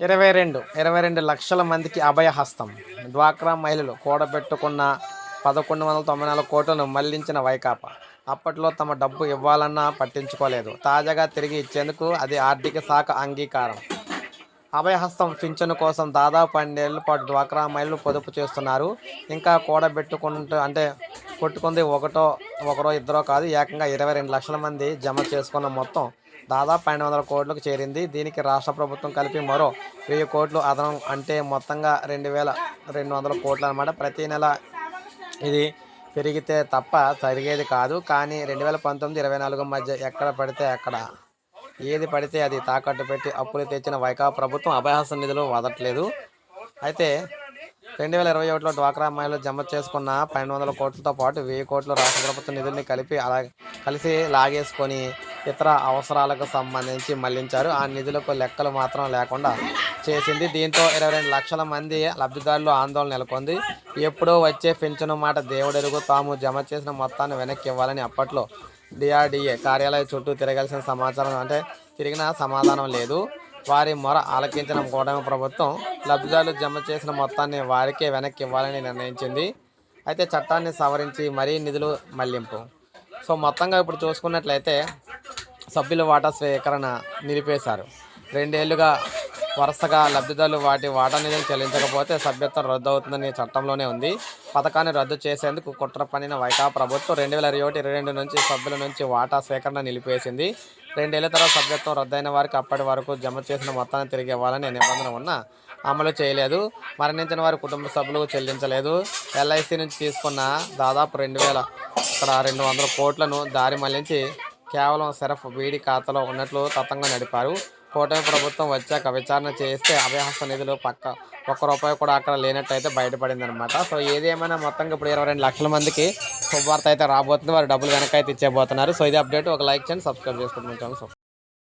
22 లక్షల మందికి అభయహస్తం. డ్వాక్రా మహిళలు కూడబెట్టుకున్న 1194 కోట్లను మళ్లించిన వైకాపా. అప్పట్లో తమ డబ్బు ఇవ్వాలన్నా పట్టించుకోలేదు. తాజాగా తిరిగి ఇచ్చేందుకు అది ఆర్థిక శాఖ అంగీకారం. అభయహస్తం పింఛను కోసం దాదాపు 12 ఏళ్ల పాటు డ్వాక్రా మహిళలు పొదుపు చేస్తున్నారు. ఇంకా కొట్టుకుంది ఒకరో ఇద్దరో కాదు, ఏకంగా 22 లక్షల మంది జమ చేసుకున్న మొత్తం దాదాపు 1200 కోట్లకు చేరింది. దీనికి రాష్ట్ర ప్రభుత్వం కలిపి మరో 1000 కోట్లు అదనం, అంటే మొత్తంగా 2200 కోట్లు అన్నమాట. ప్రతి నెల ఇది పెరిగితే తప్ప తరిగేది కాదు. కానీ 2019-24 మధ్య ఎక్కడ పడితే అక్కడ, ఏది పడితే అది తాకట్టు పెట్టి అప్పులు తెచ్చిన వైకాపా ప్రభుత్వం అభయహస్తం నిధులు వదలట్లేదు. అయితే 2021లో డ్వాక్రా మహిళలు జమ చేసుకున్న 1200 కోట్లతో పాటు 1000 కోట్లు రాష్ట్ర ప్రభుత్వ నిధుల్ని కలిసి లాగేసుకొని ఇతర అవసరాలకు సంబంధించి మళ్లించారు. ఆ నిధులకు లెక్కలు మాత్రం లేకుండా చేసింది. దీంతో 22 లక్షల మంది లబ్ధిదారులు ఆందోళన నెలకొంది. ఎప్పుడో వచ్చే పింఛను మాట దేవుడెరుగు. తాము జమ చేసిన మొత్తాన్ని వెనక్కి ఇవ్వాలని అప్పట్లో డిఆర్డీఏ కార్యాలయం చుట్టూ తిరిగిన సమాధానం లేదు. వారి మొర ఆలకించిన కూటమి ప్రభుత్వం లబ్ధిదారులు జమ చేసిన మొత్తాన్ని వారికే వెనక్కి ఇవ్వాలని నిర్ణయించింది. అయితే చట్టాన్ని సవరించి మరీ నిధులు మళ్లింపు. సో మొత్తంగా ఇప్పుడు చూసుకున్నట్లయితే సభ్యుల వాటా స్వీకరణ నిలిపేశారు. 2 ఏళ్లుగా వరుసగా లబ్ధిదారులు వాటా నిధులు చెల్లించకపోతే సభ్యత్వం రద్దు అవుతుందని చట్టంలోనే ఉంది. పథకాన్ని రద్దు చేసేందుకు కుట్ర పన్నిన వైకాపా ప్రభుత్వం 2021-22 నుంచి సభ్యుల నుంచి వాటా స్వీకరణ నిలిపేసింది. 2 ఏళ్ల తర్వాత సభ్యత్వం రద్దయిన వారికి అప్పటి వరకు జమ చేసిన మొత్తాన్ని తిరిగి ఇవ్వాలనే నిబంధన ఉన్నా అమలు చేయలేదు. మరణించిన వారి కుటుంబ సభ్యులకు చెల్లించలేదు. ఎల్ఐసి నుంచి తీసుకున్న దాదాపు 200 కోట్లను దారి మళ్లించి కేవలం సెరఫ్ బీడీ ఖాతాలో ఉన్నట్లు తతంగం నడిపారు. కూటమి ప్రభుత్వం వచ్చాక విచారణ చేస్తే అభయహస్త నిధులు ఒక్క రూపాయి కూడా అక్కడ లేనట్టయితే బయటపడిందనమాట. సో ఏది ఏమైనా మొత్తంగా ఇప్పుడు 22 లక్షల మందికి శుభవార్త అయితే రాబోతుంది. వారు డబ్బులు వెనక్కి అయితే ఇచ్చేబోతున్నారు. సో ఇది అప్డేట్. ఒక లైక్ చేయండి, సబ్స్క్రైబ్ చేసుకుంటున్నాను.